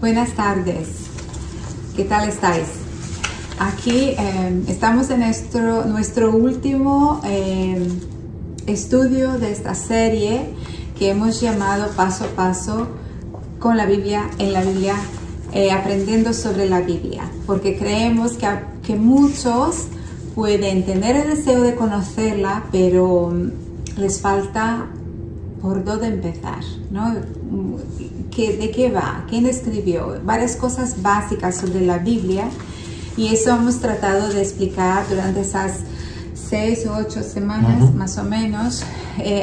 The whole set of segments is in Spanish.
Buenas tardes, ¿qué tal estáis? Aquí estamos en nuestro último estudio de esta serie que hemos llamado Paso a Paso con la Biblia, aprendiendo sobre la Biblia, porque creemos que muchos pueden tener el deseo de conocerla, pero les falta por dónde empezar, ¿no? ¿De qué va? ¿Quién escribió? Varias cosas básicas sobre la Biblia, y eso hemos tratado de explicar durante esas 6 o 8 semanas, más o menos.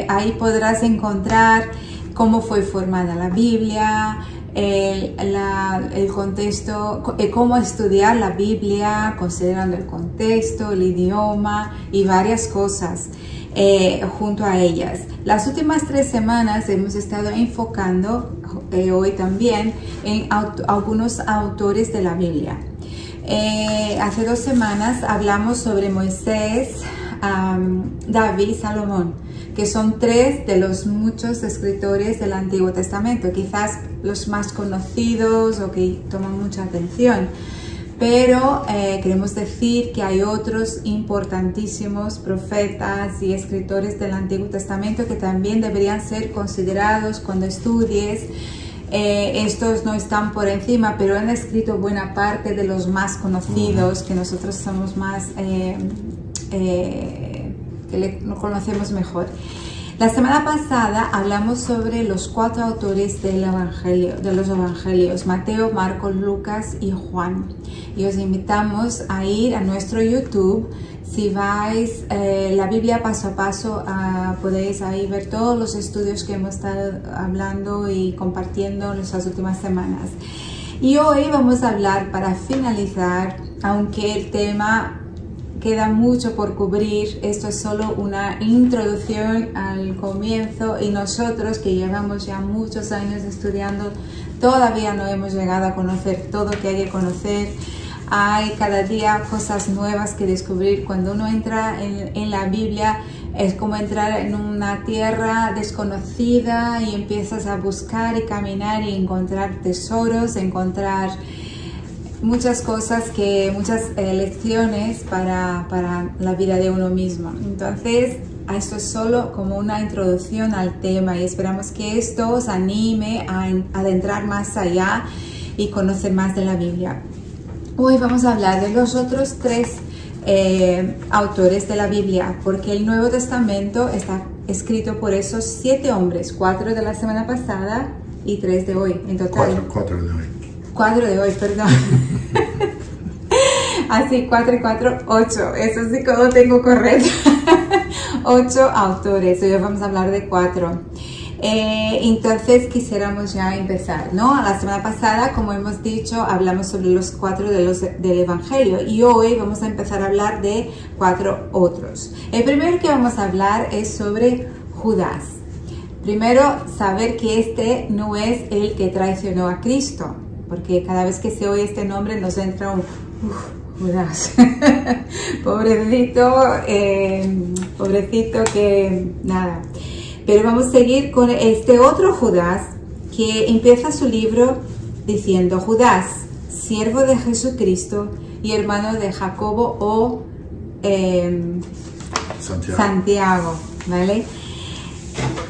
Ahí podrás encontrar cómo fue formada la Biblia, el contexto, cómo estudiar la Biblia, considerando el contexto, el idioma y varias cosas junto a ellas. Las últimas 3 semanas hemos estado enfocando, hoy también, en algunos autores de la Biblia. Hace 2 semanas hablamos sobre Moisés, David y Salomón, que son 3 de los muchos escritores del Antiguo Testamento, quizás los más conocidos o que toman mucha atención. Pero queremos decir que hay otros importantísimos profetas y escritores del Antiguo Testamento que también deberían ser considerados cuando estudies. Estos no están por encima, pero han escrito buena parte de los más conocidos, que nosotros somos más, que lo conocemos mejor. La semana pasada hablamos sobre los 4 autores de los evangelios, Mateo, Marcos, Lucas y Juan. Y os invitamos a ir a nuestro YouTube. Si vais la Biblia paso a paso, podéis ahí ver todos los estudios que hemos estado hablando y compartiendo en las últimas semanas. Y hoy vamos a hablar, para finalizar, aunque el tema queda mucho por cubrir, esto es solo una introducción al comienzo, y nosotros que llevamos ya muchos años estudiando todavía no hemos llegado a conocer todo lo que hay que conocer. Hay cada día cosas nuevas que descubrir. Cuando uno entra en la Biblia es como entrar en una tierra desconocida y empiezas a buscar y caminar y encontrar tesoros, encontrar muchas cosas, muchas lecciones para la vida de uno mismo. Entonces, esto es solo como una introducción al tema, y esperamos que esto os anime a adentrar más allá y conocer más de la Biblia. Hoy vamos a hablar de los otros 3 autores de la Biblia, porque el Nuevo Testamento está escrito por esos 7 hombres, 4 de la semana pasada y 3 de hoy, en total. 4 de hoy. 4 de hoy, perdón. Así, 4 y 4, 8. Eso sí que lo tengo correcto. 8 autores. Hoy vamos a hablar de 4. Entonces quisiéramos ya empezar, ¿no? La semana pasada, como hemos dicho, hablamos sobre los 4 del Evangelio, y hoy vamos a empezar a hablar de 4 otros. El primero que vamos a hablar es sobre Judas. Primero, saber que este no es el que traicionó a Cristo, porque cada vez que se oye este nombre nos entra un Judas. pobrecito que nada. Pero vamos a seguir con este otro Judas, que empieza su libro diciendo: Judas, siervo de Jesucristo y hermano de Jacobo o Santiago, ¿vale?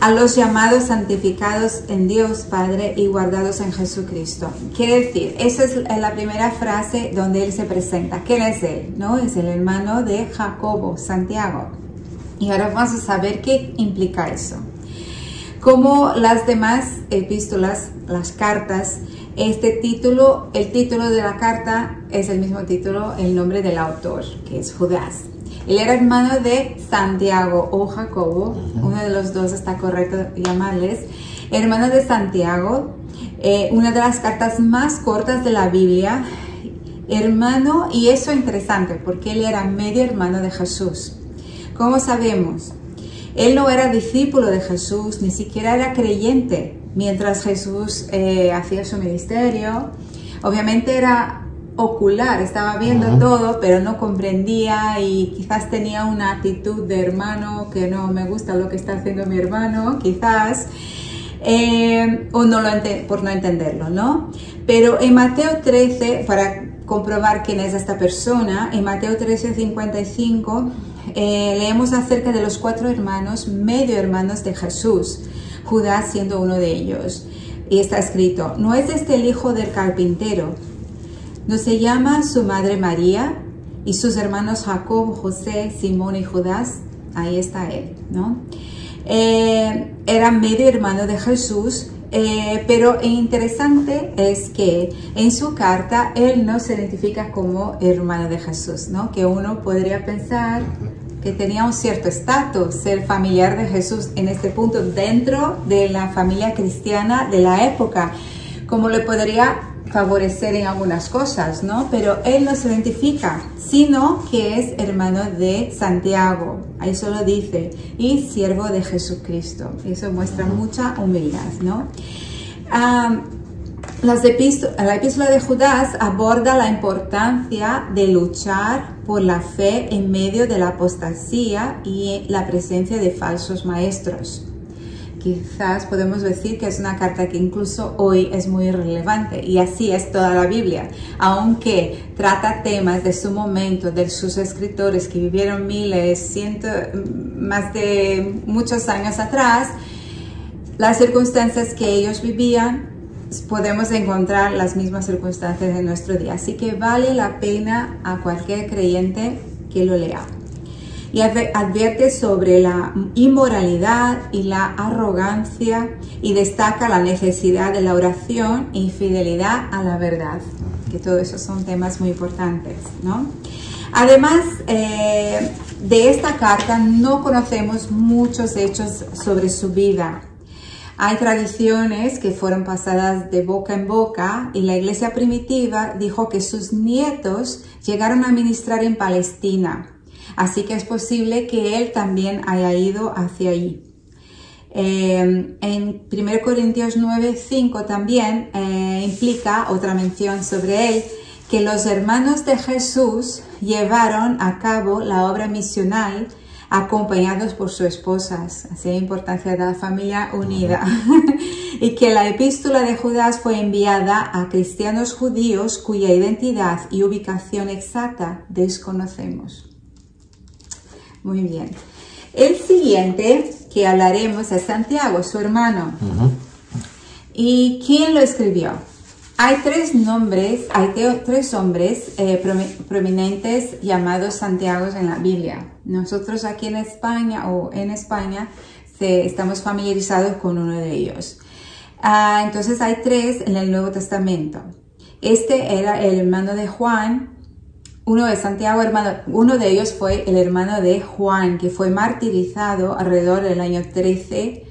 A los llamados, santificados en Dios Padre y guardados en Jesucristo. Quiere decir, esa es la primera frase donde él se presenta. ¿Quién es él? ¿No? Es el hermano de Jacobo, Santiago. Y ahora vamos a saber qué implica eso. Como las demás epístolas, las cartas, el título de la carta es el mismo título, el nombre del autor, que es Judas. Él era hermano de Santiago o Jacobo, uno de los dos está correcto llamarles, hermano de Santiago, una de las cartas más cortas de la Biblia, hermano, y eso es interesante porque él era medio hermano de Jesús. ¿Cómo sabemos? Él no era discípulo de Jesús, ni siquiera era creyente mientras Jesús hacía su ministerio. Obviamente era ocular, estaba viendo todo, pero no comprendía, y quizás tenía una actitud de hermano que no me gusta lo que está haciendo mi hermano, quizás. o no por no entenderlo, ¿no? Pero en Mateo 13, para comprobar quién es esta persona, en Mateo 13:55 leemos acerca de los 4 hermanos, medio hermanos de Jesús, Judas siendo uno de ellos. Y está escrito: ¿no es este el hijo del carpintero? ¿No se llama su madre María y sus hermanos Jacob, José, Simón y Judas? Ahí está él, ¿no? Era medio hermano de Jesús, pero interesante es que en su carta él no se identifica como hermano de Jesús, ¿no? Que uno podría pensar que tenía un cierto estatus, ser familiar de Jesús en este punto dentro de la familia cristiana de la época, como le podría favorecer en algunas cosas, ¿no? Pero él no se identifica, sino que es hermano de Santiago, ahí solo dice, y siervo de Jesucristo. Eso muestra mucha humildad, ¿no? La epístola de Judas aborda la importancia de luchar por la fe en medio de la apostasía y la presencia de falsos maestros. Quizás podemos decir que es una carta que incluso hoy es muy relevante, y así es toda la Biblia, aunque trata temas de su momento, de sus escritores que vivieron más de muchos años atrás. Las circunstancias que ellos vivían, podemos encontrar las mismas circunstancias en nuestro día, así que vale la pena a cualquier creyente que lo lea. Y advierte sobre la inmoralidad y la arrogancia, y destaca la necesidad de la oración y fidelidad a la verdad, que todos esos son temas muy importantes, ¿no? Además de esta carta no conocemos muchos hechos sobre su vida. Hay tradiciones que fueron pasadas de boca en boca, y la iglesia primitiva dijo que sus nietos llegaron a ministrar en Palestina. Así que es posible que él también haya ido hacia allí. En 1 Corintios 9:5 también implica otra mención sobre él, que los hermanos de Jesús llevaron a cabo la obra misional acompañados por sus esposas. Así la importancia de la familia unida. Y que la epístola de Judas fue enviada a cristianos judíos cuya identidad y ubicación exacta desconocemos. Muy bien. El siguiente que hablaremos es Santiago, su hermano. ¿Y quién lo escribió? Hay 3 nombres, hay 3 hombres prominentes llamados Santiago en la Biblia. Nosotros aquí en España estamos familiarizados con uno de ellos. Entonces hay 3 en el Nuevo Testamento. Este era el hermano de Juan. Uno de Santiago, uno de ellos fue el hermano de Juan, que fue martirizado alrededor del año 13,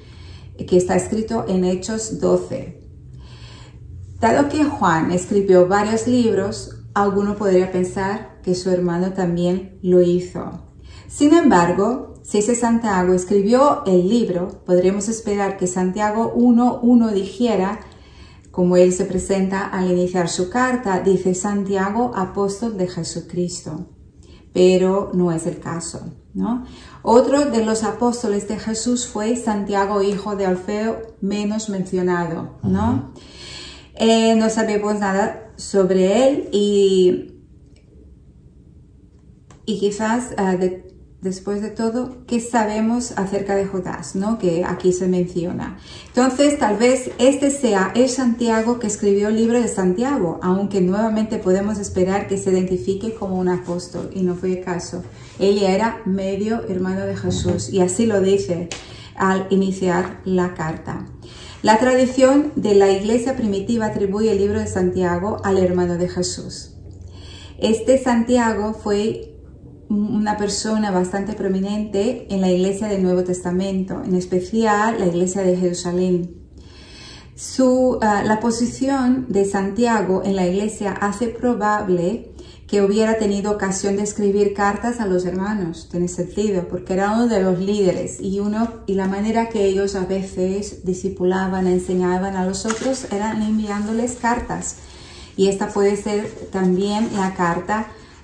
que está escrito en Hechos 12. Dado que Juan escribió varios libros, alguno podría pensar que su hermano también lo hizo. Sin embargo, si ese Santiago escribió el libro, podremos esperar que Santiago 1:1 dijera, como él se presenta al iniciar su carta, dice Santiago, apóstol de Jesucristo. Pero no es el caso, ¿no? Otro de los apóstoles de Jesús fue Santiago, hijo de Alfeo, menos mencionado, ¿no? No sabemos nada sobre él, y quizás después de todo, ¿qué sabemos acerca de Judas, ¿no? Que aquí se menciona. Entonces, tal vez este sea el Santiago que escribió el libro de Santiago, aunque nuevamente podemos esperar que se identifique como un apóstol, y no fue el caso. Él era medio hermano de Jesús, y así lo dice al iniciar la carta. La tradición de la iglesia primitiva atribuye el libro de Santiago al hermano de Jesús. Este Santiago fue una persona bastante prominente en la iglesia del Nuevo Testamento, en especial la iglesia de Jerusalén. La posición de Santiago en la iglesia hace probable que hubiera tenido ocasión de escribir cartas a los hermanos, tiene sentido, porque era uno de los líderes, y la manera que ellos a veces discipulaban, enseñaban a los otros, eran enviándoles cartas. Y esta puede ser también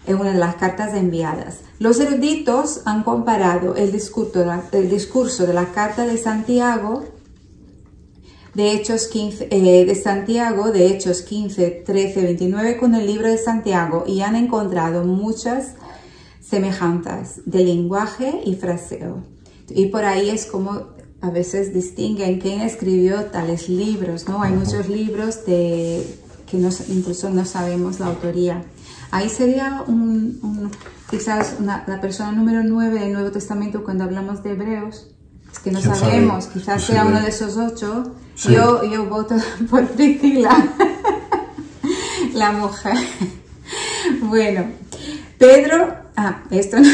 una de las cartas enviadas. Los eruditos han comparado el discurso de la carta de Santiago de Hechos 15, de Santiago, de Hechos 15, 13, 29 con el libro de Santiago y han encontrado muchas semejanzas de lenguaje y fraseo. Y por ahí es como a veces distinguen quién escribió tales libros, ¿no? Hay muchos libros que incluso no sabemos la autoría. Ahí sería quizás la persona número 9 del Nuevo Testamento cuando hablamos de Hebreos. Es que no sabemos, sabe? Quizás sea uno de esos 8. Sí. Yo voto por Priscila, la mujer. Bueno, Pedro, esto no.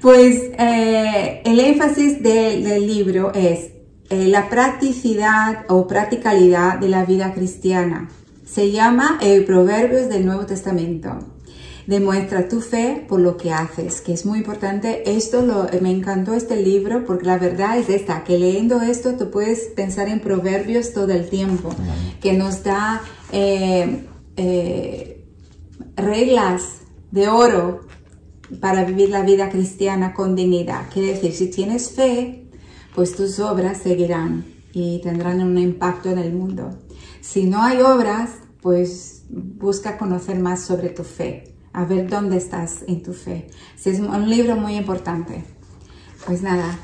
Pues el énfasis del libro es la practicidad o practicalidad de la vida cristiana. Se llama Proverbios del Nuevo Testamento. Demuestra tu fe por lo que haces, que es muy importante. Me encantó este libro porque la verdad es esta, que leyendo esto tú puedes pensar en proverbios todo el tiempo, que nos da reglas de oro para vivir la vida cristiana con dignidad. Quiere decir, si tienes fe, pues tus obras seguirán y tendrán un impacto en el mundo. Si no hay obras, pues busca conocer más sobre tu fe, a ver dónde estás en tu fe. Es un libro muy importante. Pues nada.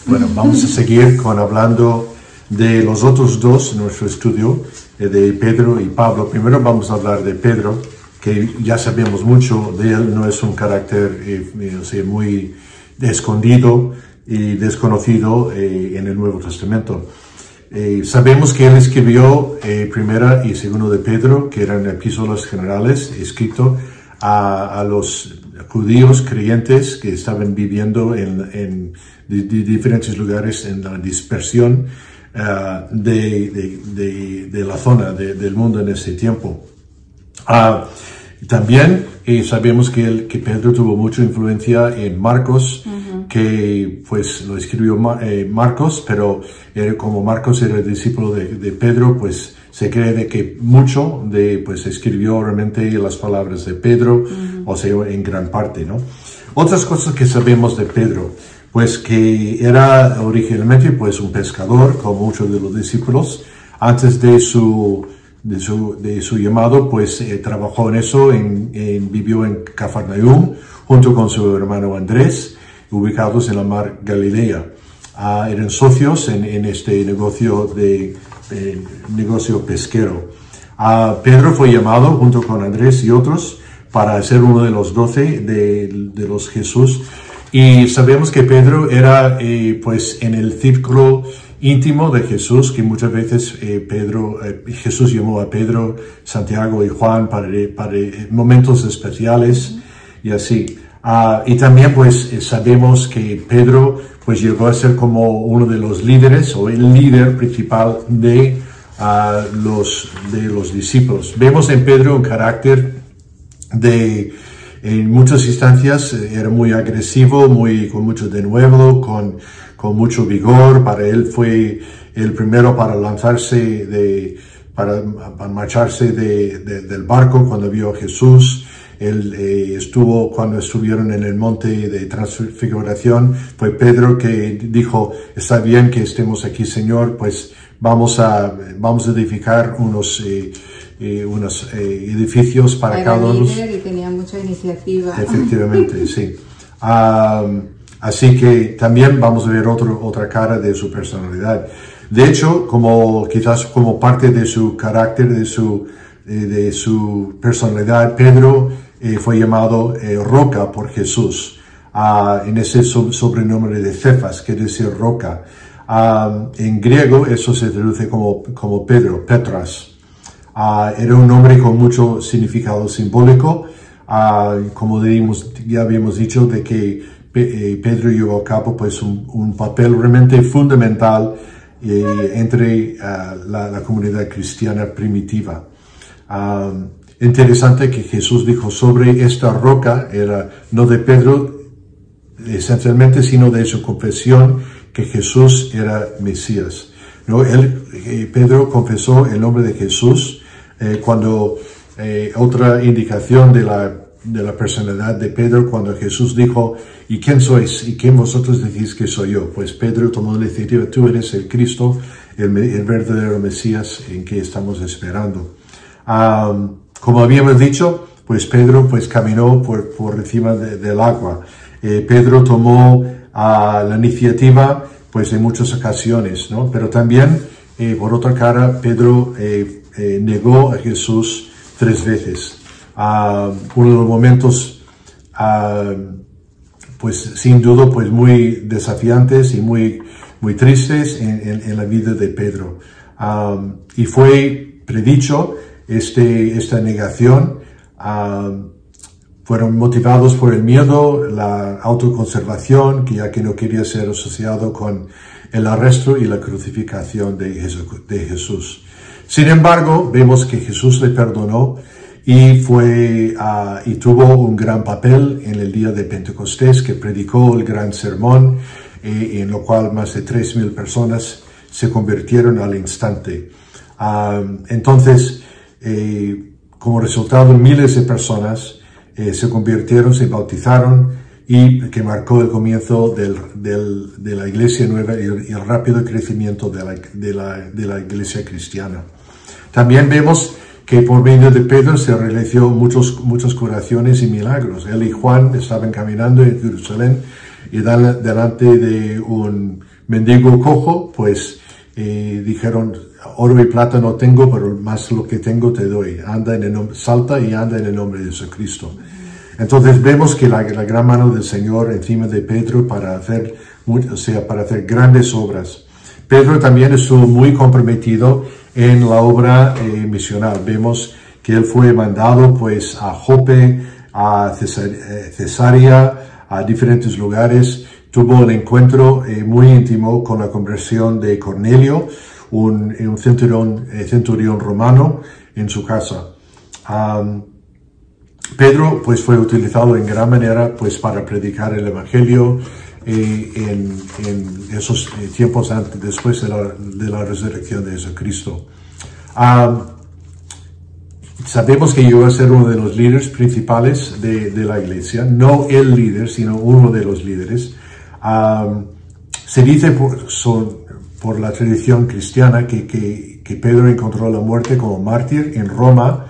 Bueno, vamos a seguir hablando de los otros dos en nuestro estudio, de Pedro y Pablo. Primero vamos a hablar de Pedro, que ya sabemos mucho de él. No es un carácter muy escondido y desconocido en el Nuevo Testamento. Sabemos que él escribió Primera y Segundo de Pedro, que eran epístolas generales, escrito a los judíos creyentes que estaban viviendo en diferentes lugares en la dispersión de la zona del mundo en ese tiempo. También sabemos que Pedro tuvo mucha influencia en Marcos, que pues lo escribió Marcos, pero como Marcos era el discípulo de Pedro, pues se cree de que mucho pues escribió realmente las palabras de Pedro, o sea, en gran parte, ¿no? Otras cosas que sabemos de Pedro, pues que era originalmente pues un pescador, como muchos de los discípulos. Antes de su llamado, pues trabajó en eso, vivió en Cafarnaúm junto con su hermano Andrés, ubicados en la mar Galilea. Eran socios en este negocio negocio pesquero. Pedro fue llamado junto con Andrés y otros para ser uno de los 12 de los Jesús. Y sabemos que Pedro era pues en el círculo íntimo de Jesús, que muchas veces Jesús llamó a Pedro, Santiago y Juan para momentos especiales y así. Y también pues sabemos que Pedro pues llegó a ser como uno de los líderes o el líder principal de los discípulos. Vemos en Pedro un carácter en muchas instancias era muy agresivo, con mucho denuedo, con mucho vigor. Para él fue el primero para lanzarse para marcharse del barco cuando vio a Jesús. Él cuando estuvieron en el monte de transfiguración, fue Pedro que dijo: está bien que estemos aquí, Señor, pues vamos a edificar unos edificios para cada uno. Era líder y tenía mucha iniciativa. Efectivamente, sí. Así que también vamos a ver otra cara de su personalidad. De hecho, quizás como parte de su carácter, de su personalidad, Pedro fue llamado Roca por Jesús, en ese sobrenombre de Cefas, que quiere decir roca. En griego eso se traduce como Pedro, Petras. Era un nombre con mucho significado simbólico, como ya habíamos dicho, de que Pedro llevó a cabo pues un papel realmente fundamental entre la comunidad cristiana primitiva. Interesante que Jesús dijo sobre esta roca, era no de Pedro esencialmente, sino de su confesión que Jesús era Mesías. ¿No? Pedro confesó el nombre de Jesús cuando otra indicación de la personalidad de Pedro, cuando Jesús dijo: ¿y quién sois? ¿Y quién vosotros decís que soy yo? Pues Pedro tomó la iniciativa: tú eres el Cristo, el verdadero Mesías en que estamos esperando. Como habíamos dicho, pues Pedro pues caminó por encima del agua. Pedro tomó la iniciativa pues en muchas ocasiones, ¿no? Pero también, por otra cara, Pedro negó a Jesús 3 veces. Uno de los momentos, pues sin duda, pues muy desafiantes y muy tristes en la vida de Pedro. Y fue predicho esta negación. Fueron motivados por el miedo, la autoconservación, ya que no quería ser asociado con el arresto y la crucificación de Jesús. Sin embargo, vemos que Jesús le perdonó y tuvo un gran papel en el día de Pentecostés, que predicó el gran sermón, en lo cual más de 3,000 personas se convirtieron al instante. Entonces, como resultado, miles de personas se convirtieron, se bautizaron, y que marcó el comienzo de la iglesia nueva y el rápido crecimiento de la iglesia cristiana. También vemos que por medio de Pedro se realizó muchas curaciones y milagros. Él y Juan estaban caminando en Jerusalén y delante de un mendigo cojo, pues dijeron: oro y plata no tengo, pero más lo que tengo te doy. Salta y anda en el nombre de Jesucristo. Entonces vemos que la gran mano del Señor encima de Pedro para hacer grandes obras. Pedro también estuvo muy comprometido en la obra misional. Vemos que él fue mandado pues a Jope, a Cesarea, a diferentes lugares. Tuvo el encuentro muy íntimo con la conversión de Cornelio, un centurión romano, en su casa. Pedro pues fue utilizado en gran manera pues para predicar el evangelio en esos tiempos después de la resurrección de Jesucristo. Sabemos que llegó a ser uno de los líderes principales de la iglesia, no el líder, sino uno de los líderes. Se dice por la tradición cristiana que Pedro encontró la muerte como mártir en Roma,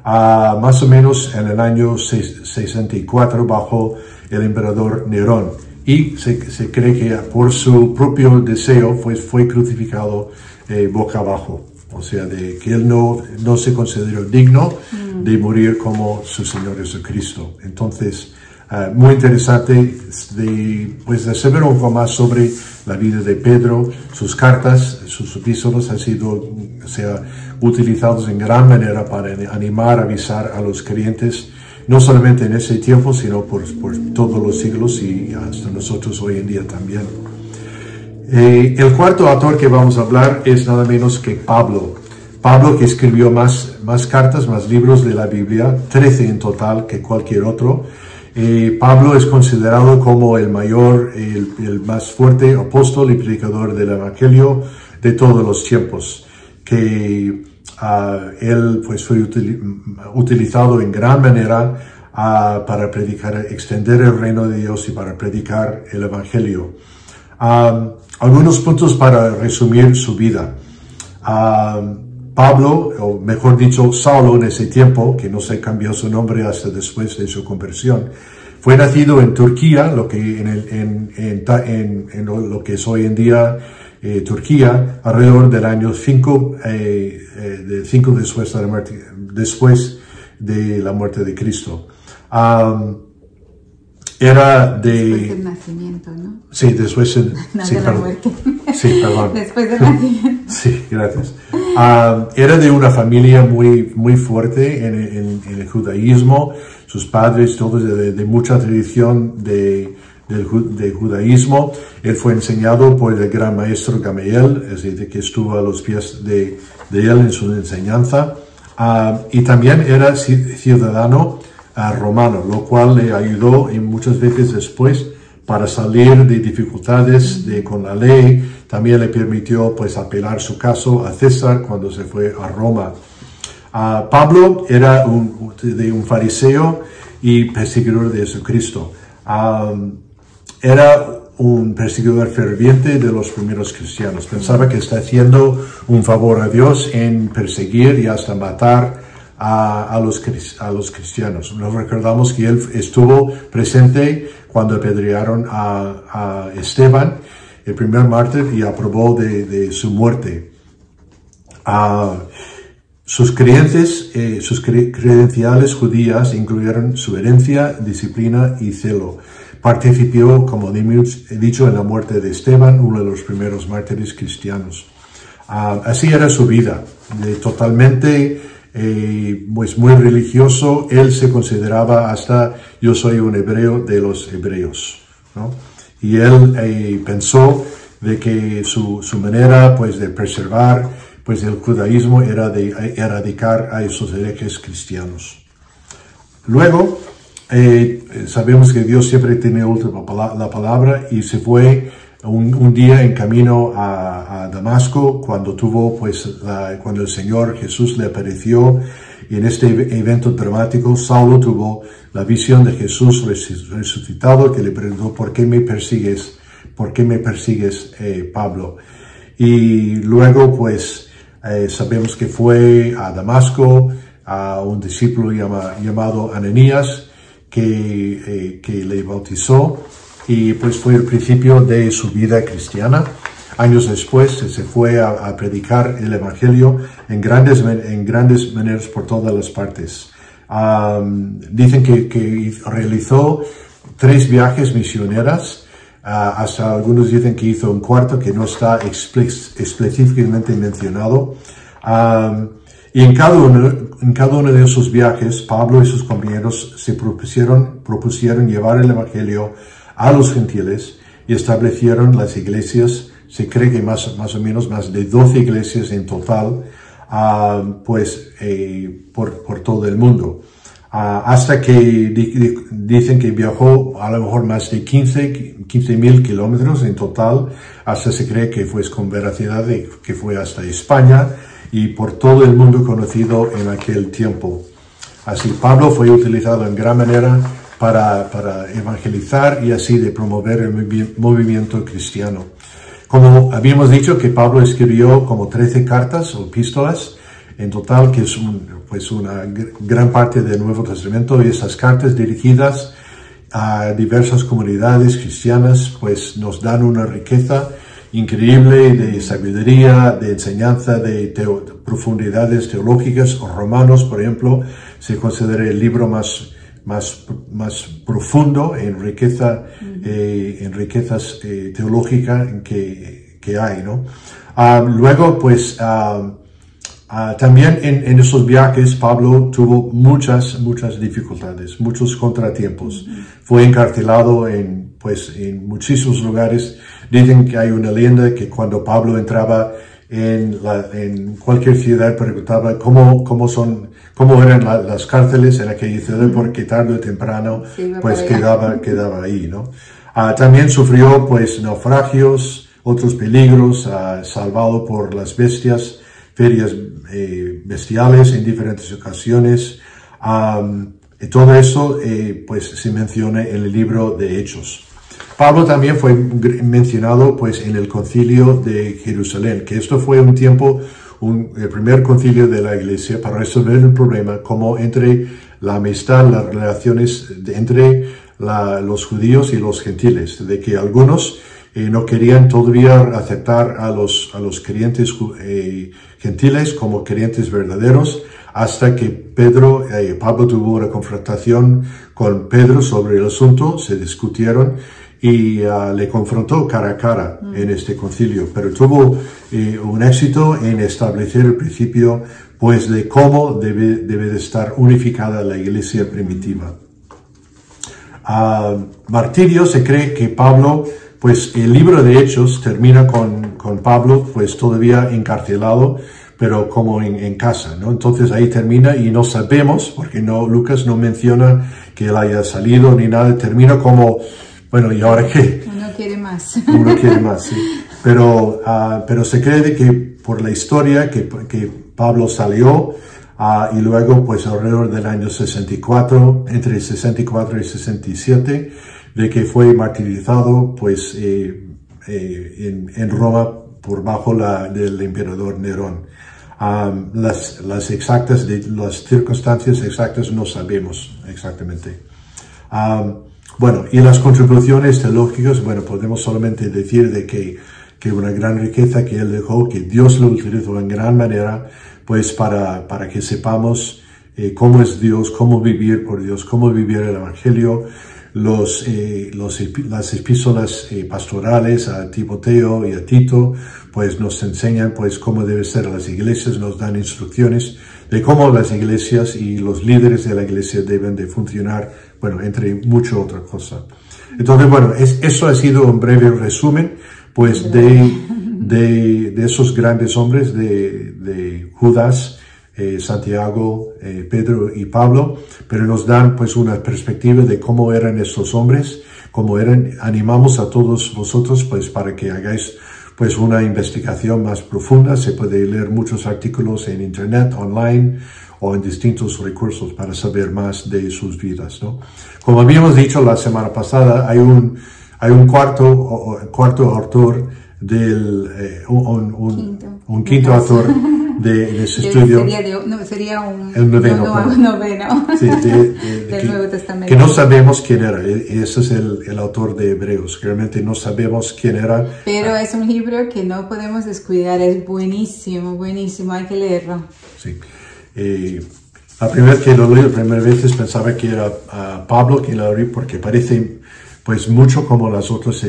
más o menos en el año 64 bajo el emperador Nerón, y se cree que por su propio deseo fue crucificado boca abajo, o sea, de que él no se consideró digno de morir como su Señor Jesucristo. Entonces, muy interesante de saber un poco más sobre la vida de Pedro. Sus cartas, sus epístolas han sido utilizados en gran manera para animar, avisar a los creyentes, no solamente en ese tiempo, sino por todos los siglos y hasta nosotros hoy en día también. El cuarto autor que vamos a hablar es nada menos que Pablo. Pablo, que escribió más cartas, más libros de la Biblia, 13 en total, que cualquier otro. Pablo es considerado como el mayor, el más fuerte apóstol y predicador del Evangelio de todos los tiempos, que él pues fue utilizado en gran manera para predicar, extender el reino de Dios y para predicar el Evangelio. Algunos puntos para resumir su vida. Pablo, o mejor dicho, Saulo en ese tiempo, que no se cambió su nombre hasta después de su conversión, fue nacido en Turquía, lo que en lo que es hoy en día Turquía, alrededor del año 5 después de la muerte de Cristo. Era después del nacimiento, ¿no? Sí, después de la muerte. Sí, perdón. Después del nacimiento. Sí, gracias. Era de una familia muy fuerte en el judaísmo. Sus padres, todos de mucha tradición de judaísmo. Él fue enseñado por el gran maestro Gamaliel, es decir, que estuvo a los pies de él en su enseñanza. Y también era ciudadano romano, lo cual le ayudó y muchas veces después para salir de dificultades con la ley. También le permitió pues apelar su caso a César cuando se fue a Roma. Pablo era un fariseo y perseguidor de Jesucristo. Era un perseguidor ferviente de los primeros cristianos. Pensaba que está haciendo un favor a Dios en perseguir y hasta matar a los cristianos. Nos recordamos que él estuvo presente cuando apedrearon a Esteban, el primer mártir, y aprobó de su muerte. Sus credenciales judías incluyeron su herencia, disciplina y celo. Participó, como he dicho, en la muerte de Esteban, uno de los primeros mártires cristianos. Así era su vida, totalmente pues muy religioso. Él se consideraba hasta, yo soy un hebreo de los hebreos, ¿no? Y él pensó de que su manera pues de preservar pues el judaísmo era de erradicar a esos herejes cristianos. Luego, sabemos que Dios siempre tiene la palabra, y se fue un día en camino a Damasco cuando cuando el Señor Jesús le apareció. Y en este evento dramático, Saulo tuvo la visión de Jesús resucitado, que le preguntó: ¿por qué me persigues? ¿Por qué me persigues, Pablo? Y luego pues sabemos que fue a Damasco a un discípulo llamado Ananías que le bautizó, y pues fue el principio de su vida cristiana. Años después se fue a predicar el Evangelio en grandes maneras por todas las partes. Dicen que realizó 3 viajes misioneras, hasta algunos dicen que hizo un cuarto que no está específicamente mencionado. Y en cada uno de esos viajes, Pablo y sus compañeros se propusieron llevar el Evangelio a los gentiles y establecieron las iglesias. Se cree que más o menos más de 12 iglesias en total, por todo el mundo. Hasta que dicen que viajó a lo mejor más de 15,000 kilómetros en total. Hasta se cree que fue con veracidad que fue hasta España y por todo el mundo conocido en aquel tiempo. Así Pablo fue utilizado en gran manera para evangelizar y así de promover el movimiento cristiano. Como habíamos dicho, que Pablo escribió como 13 cartas o epístolas en total, que es una gran parte del Nuevo Testamento, y esas cartas dirigidas a diversas comunidades cristianas pues nos dan una riqueza increíble de sabiduría, de enseñanza, de profundidades teológicas. Romanos, por ejemplo, se considera el libro más profundo en riqueza, en riquezas teológicas que hay, ¿no? Luego, pues, también en esos viajes Pablo tuvo muchas dificultades, muchos contratiempos. Fue encarcelado en muchísimos lugares. Dicen que hay una leyenda que cuando Pablo entraba en cualquier ciudad preguntaba cómo eran las cárceles en aquella ciudad, porque tarde o temprano pues quedaba ahí, ¿no? También sufrió pues naufragios, otros peligros, salvado por las bestias, ferias bestiales en diferentes ocasiones. Y todo eso pues se menciona en el libro de Hechos. Pablo también fue mencionado pues en el concilio de Jerusalén, que esto fue un tiempo, el primer concilio de la iglesia para resolver el problema como entre la amistad, las relaciones entre los judíos y los gentiles, de que algunos no querían todavía aceptar a los creyentes gentiles como creyentes verdaderos, hasta que Pablo tuvo una confrontación con Pedro sobre el asunto, se discutieron y le confrontó cara a cara en este concilio, pero tuvo un éxito en establecer el principio pues de cómo debe de estar unificada la iglesia primitiva. Martirio, se cree que Pablo, pues el libro de Hechos termina con Pablo pues todavía encarcelado, pero como en casa, ¿no? Entonces ahí termina y no sabemos, porque Lucas no menciona que él haya salido ni nada, termina como, bueno, ¿y ahora qué? Uno quiere más. Uno quiere más, sí. Pero se cree de que por la historia que Pablo salió, y luego pues alrededor del año 64, entre 64 y 67, de que fue martirizado pues en Roma por bajo del emperador Nerón. Las circunstancias exactas no sabemos exactamente. Bueno, y las contribuciones teológicas, bueno, podemos solamente decir de que una gran riqueza que él dejó, que Dios lo utilizó en gran manera, pues para que sepamos cómo es Dios, cómo vivir por Dios, cómo vivir el Evangelio. Las epístolas pastorales a Timoteo y a Tito, pues nos enseñan pues cómo deben ser las iglesias, nos dan instrucciones de cómo las iglesias y los líderes de la iglesia deben de funcionar, bueno, entre muchas otras cosas. Entonces, bueno, eso ha sido un breve resumen, pues, de esos grandes hombres, de Judas, Santiago, Pedro y Pablo, pero nos dan pues una perspectiva de cómo eran estos hombres, cómo eran. Animamos a todos vosotros pues para que hagáis pues una investigación más profunda. Se puede leer muchos artículos en internet, online o en distintos recursos para saber más de sus vidas, ¿no? Como habíamos dicho la semana pasada, hay un cuarto autor un quinto autor de ese estudio. Sería un noveno. Sí, del Nuevo Testamento. Que no sabemos quién era. Ese es el autor de Hebreos. Realmente no sabemos quién era. Pero es un libro que no podemos descuidar. Es buenísimo, buenísimo. Hay que leerlo. Sí. La primera vez que lo leí, la primera vez pensaba que era Pablo quien lo leí, porque parece pues mucho como las otras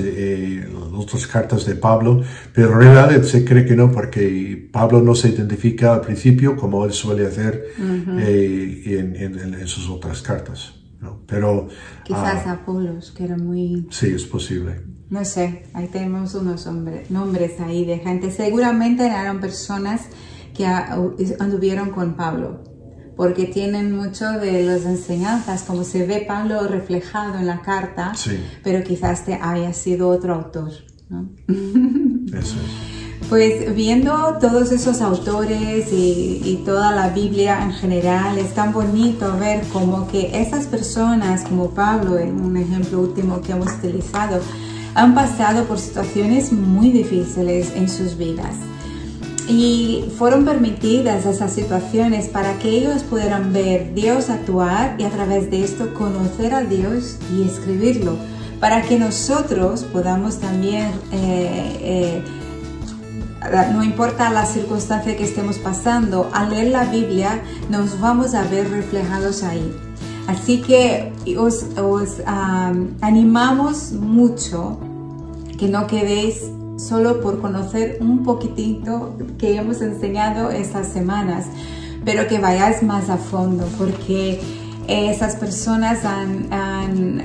cartas de Pablo, pero en realidad se cree que no, porque Pablo no se identifica al principio como él suele hacer en sus otras cartas, ¿no? Pero quizás Apolos, que era muy... Sí, es posible. No sé, ahí tenemos unos nombres ahí de gente. Seguramente eran personas que anduvieron con Pablo, porque tienen mucho de las enseñanzas, como se ve Pablo reflejado en la carta, sí. Pero quizás haya sido otro autor, ¿no? Eso es. Pues viendo todos esos autores y toda la Biblia en general, es tan bonito ver como que esas personas, como Pablo, en un ejemplo último que hemos utilizado, han pasado por situaciones muy difíciles en sus vidas. Y fueron permitidas esas situaciones para que ellos pudieran ver Dios actuar y a través de esto conocer a Dios y escribirlo, para que nosotros podamos también, no importa la circunstancia que estemos pasando, al leer la Biblia nos vamos a ver reflejados ahí. Así que os animamos mucho que no quedéis solo por conocer un poquitito que hemos enseñado estas semanas, pero que vayáis más a fondo, porque esas personas han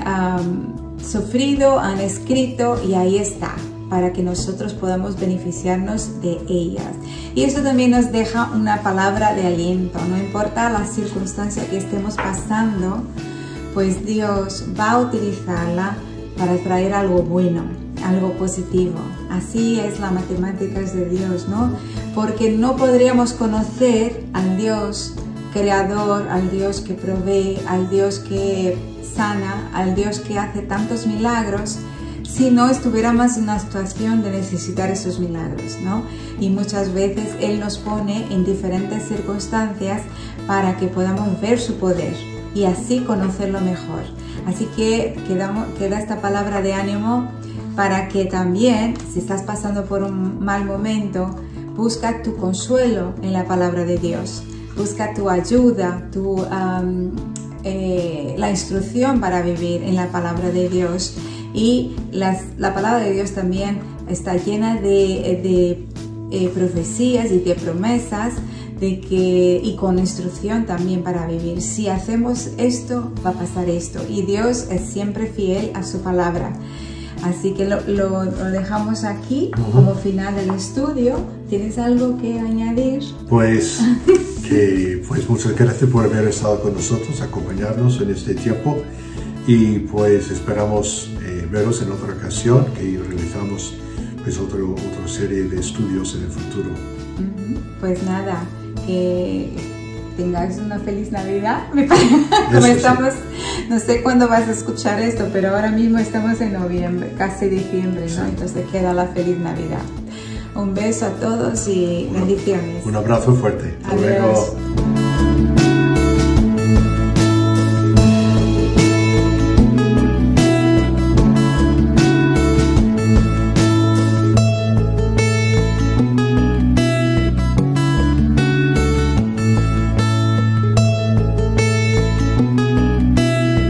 sufrido, han escrito y ahí está, para que nosotros podamos beneficiarnos de ellas. Y eso también nos deja una palabra de aliento, no importa la circunstancia que estemos pasando, pues Dios va a utilizarla para traer algo bueno, algo positivo. Así es la matemáticas de Dios, ¿no? Porque no podríamos conocer al Dios creador, al Dios que provee, al Dios que sana, al Dios que hace tantos milagros, si no estuviéramos en una situación de necesitar esos milagros, ¿no? Y muchas veces Él nos pone en diferentes circunstancias para que podamos ver su poder y así conocerlo mejor. Así que queda esta palabra de ánimo para que también, si estás pasando por un mal momento, busca tu consuelo en la palabra de Dios. Busca tu ayuda, la instrucción para vivir en la palabra de Dios. Y la palabra de Dios también está llena de profecías y de promesas y con instrucción también para vivir. Si hacemos esto, va a pasar esto. Y Dios es siempre fiel a su palabra. Así que lo dejamos aquí como final del estudio. ¿Tienes algo que añadir? Pues muchas gracias por haber estado con nosotros, acompañarnos en este tiempo. Y pues esperamos veros en otra ocasión, que realizamos pues otra serie de estudios en el futuro. Pues nada, que tengáis una feliz Navidad. Como estamos, no sé cuándo vas a escuchar esto, pero ahora mismo estamos en noviembre, casi diciembre, ¿no? Entonces queda la feliz Navidad. Un beso a todos y bendiciones. Un abrazo fuerte. Hasta luego.